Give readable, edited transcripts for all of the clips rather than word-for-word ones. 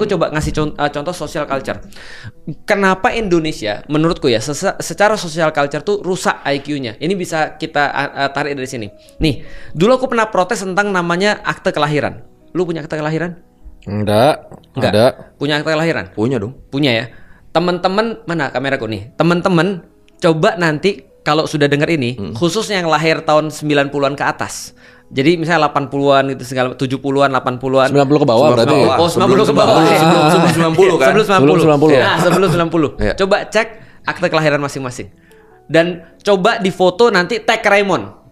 Aku coba ngasih contoh social culture. Kenapa Indonesia, menurutku ya, secara social culture tuh rusak IQ-nya. Ini bisa kita tarik dari sini. Nih, dulu aku pernah protes tentang namanya akte kelahiran. Lu punya akte kelahiran? Enggak. Ada. Punya akte kelahiran? Punya dong. Punya ya. Teman-teman, mana kameraku nih? Teman-teman, coba nanti kalau sudah dengar ini, khususnya yang lahir tahun 90-an ke atas. Jadi misalnya 80-an gitu segala 70-an, 80-an. 90 ke bawah berarti. Oh, 90 ke bawah. Sebelum 90 kan? Sebelum 90. Sebelum 90. Nah, sebelum 90. Iya. Coba cek akte kelahiran masing-masing. Dan coba difoto nanti tag Raymond.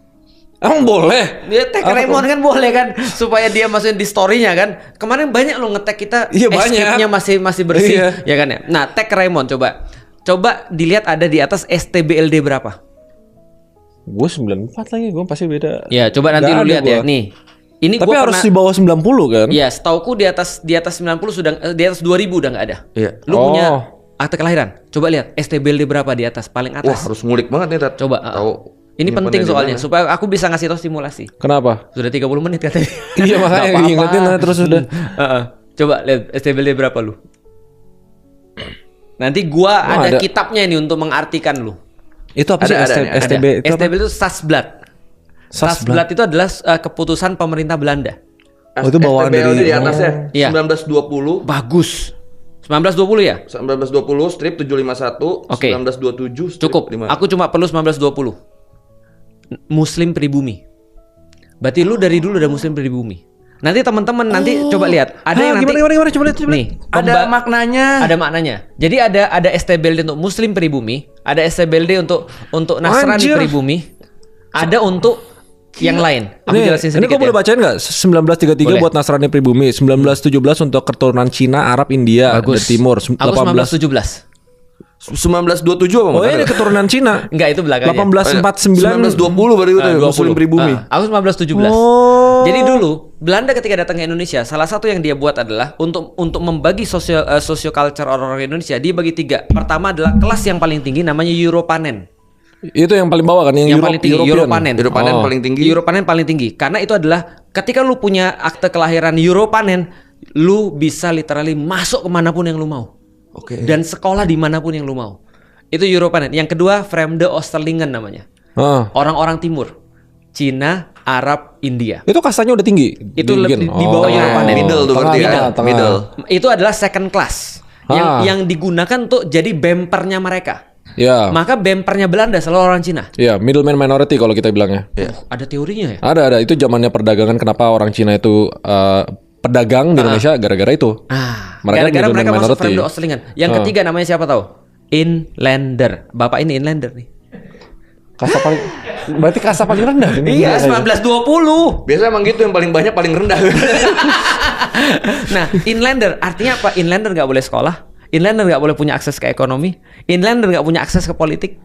Emang boleh? Dia tag Raymond kan boleh kan supaya dia masukin di story-nya kan. Kemarin banyak lo nge-tag kita, Iya, banyak. escape-nya masih bersih, Iya. ya kan ya. Nah, tag Raymond coba. Coba dilihat ada di atas STBLD berapa? Gue 94 lagi, gue pasti beda. Ya, coba nanti Nggak lu ada lihat ya. gua. Nih. Ini Tapi gua harus pernah, di bawah 90 kan? ya, setauku di atas 90 sudah di atas 2000 udah nggak ada. Iya. Lu Oh. punya akte kelahiran? Coba lihat STBLD berapa di atas, paling Wah, atas. harus ngulik banget nih, Tat. Coba. Tahu. Ini penting nyimpennya di soalnya mana. supaya aku bisa ngasih tau simulasi. Kenapa? Sudah 30 menit katanya. Iya, makanya Nggak apa-apa. ingetin lah terus udah. Coba lihat STBLD berapa lu. Nanti gua ada ada. kitabnya ini untuk mengartikan lu. Itu apa sih Ada nih, ada. STB itu? apa? STBLD itu Sasblad. Sasblad itu adalah keputusan pemerintah Belanda. Oh, itu bawaan STBLD dari di atasnya. Iya. 1920, Bagus. 1920 ya? 1920 strip 751, Oke. 1927 strip Cukup. 5. Aku cuma perlu 1920. Muslim pribumi. Berarti lu dari dulu udah Muslim pribumi. Nanti teman-teman nanti coba lihat. Ada yang nanti gimana? Coba lihat. nih. Ada maknanya. Ada maknanya. Jadi ada STBLD untuk Muslim pribumi, ada STBLD untuk Nasrani Anjir. pribumi, ada untuk yang lain. Aku jelasin Ini sedikit kok boleh ya. bacain nggak? 1933 Boleh. buat Nasrani pribumi, 1917 untuk keturunan Cina, Arab, India, dan Timur. Aku 1917. 1927 apa Oh ini makanya? keturunan Cina. Enggak, itu belakangnya. 1920 1849. berarti itu ya, 20. Muslim pribumi. Aku 1917. Oh. Jadi dulu Belanda ketika datang ke Indonesia, salah satu yang dia buat adalah untuk membagi socio culture orang-orang Indonesia, dia bagi 3. Pertama adalah kelas yang paling tinggi namanya Europanen. Itu yang paling bawah kan? Yang paling tinggi European. Europanen. Europanen Oh. paling tinggi. Europanen paling tinggi karena itu adalah ketika lu punya akte kelahiran Europanen, lu bisa literally masuk kemanapun yang lu mau. Oke. Dan sekolah dimanapun yang lu mau. Itu Europanen. Yang kedua Vreemde Oosterlingen namanya. Ah. Orang-orang timur. Cina, Arab, India. Itu kastanya udah tinggi. Itu Dingin. lebih di bawah Europanen. Middle tuh berarti ya. tengah. Middle. Itu adalah second class. Yang digunakan untuk jadi bempernya mereka. Ya. Maka bempernya Belanda selalu orang Cina. Ya, middleman minority kalau kita bilangnya. Ada teorinya ya? Ada. Itu zamannya perdagangan kenapa orang Cina itu pedagang di Indonesia gara-gara itu. Mereka Gara-gara middleman mereka masuk minority. Vreemde Oosterlingen. Yang ketiga namanya siapa tahu? Inlander. Bapak ini inlander nih. Kasta paling berarti kasta paling rendah ini. Iya, 1920. Biasa emang gitu yang paling banyak paling rendah. Nah, inlander artinya apa? Inlander nggak boleh sekolah. Inlander nggak boleh punya akses ke ekonomi. Inlander nggak punya akses ke politik.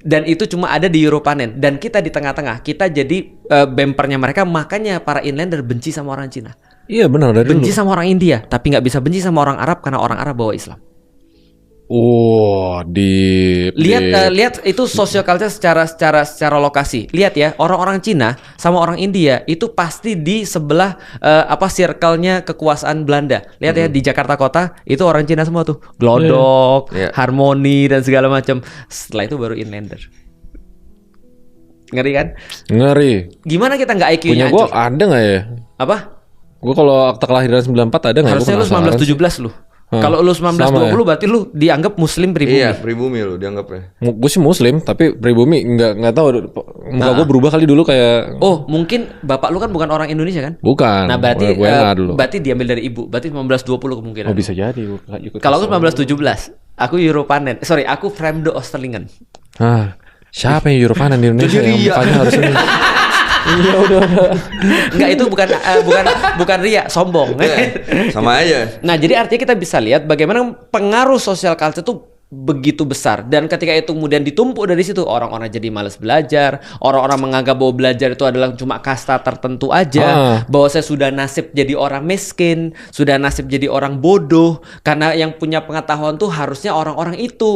Dan itu cuma ada di Europanen. Dan kita di tengah-tengah. Kita jadi bempernya mereka. Makanya para inlander benci sama orang Cina. Iya benar dari Benci dulu. sama orang India. Tapi nggak bisa benci sama orang Arab. Karena orang Arab bawa Islam. Oh, Lihat itu social culture secara lokasi. Lihat ya, orang-orang Cina sama orang India itu pasti di sebelah circle-nya kekuasaan Belanda. Lihat ya di Jakarta Kota itu orang Cina semua tuh. Glodok, Iya. Harmoni dan segala macam. Setelah itu baru inlander. Ngeri kan? ngeri. Gimana kita nggak Punya IQ-nya gua hancur? ada nggak ya? Apa? Gua kalau akta kelahiran 94 ada nggak? Harusnya Gua lu penasaran sih. 1917 lu. Kalau lu 1920 berarti lu dianggap muslim pribumi. Iya, pribumi lu dianggapnya. Gue sih muslim tapi pribumi nggak tahu muka gue berubah kali dulu kayak Oh, mungkin bapak lu kan bukan orang Indonesia kan? bukan. Nah, berarti WNA dulu. berarti diambil dari ibu. Berarti 1920 kemungkinan. Oh bisa jadi. Ikut Kalau aku 1917, aku Europanen. Aku Vreemde Oosterlingen. Ah, siapa yang Europanen di Indonesia Jadi yang ria. mukanya harus ini? Iya udah. Enggak, itu bukan ria, sombong. Sama aja. Nah, jadi artinya kita bisa lihat bagaimana pengaruh social culture itu begitu besar, dan ketika itu kemudian ditumpuk dari situ, orang-orang jadi malas belajar, orang-orang menganggap bahwa belajar itu adalah cuma kasta tertentu aja, bahwa saya sudah nasib jadi orang miskin, sudah nasib jadi orang bodoh, karena yang punya pengetahuan tuh harusnya orang-orang itu.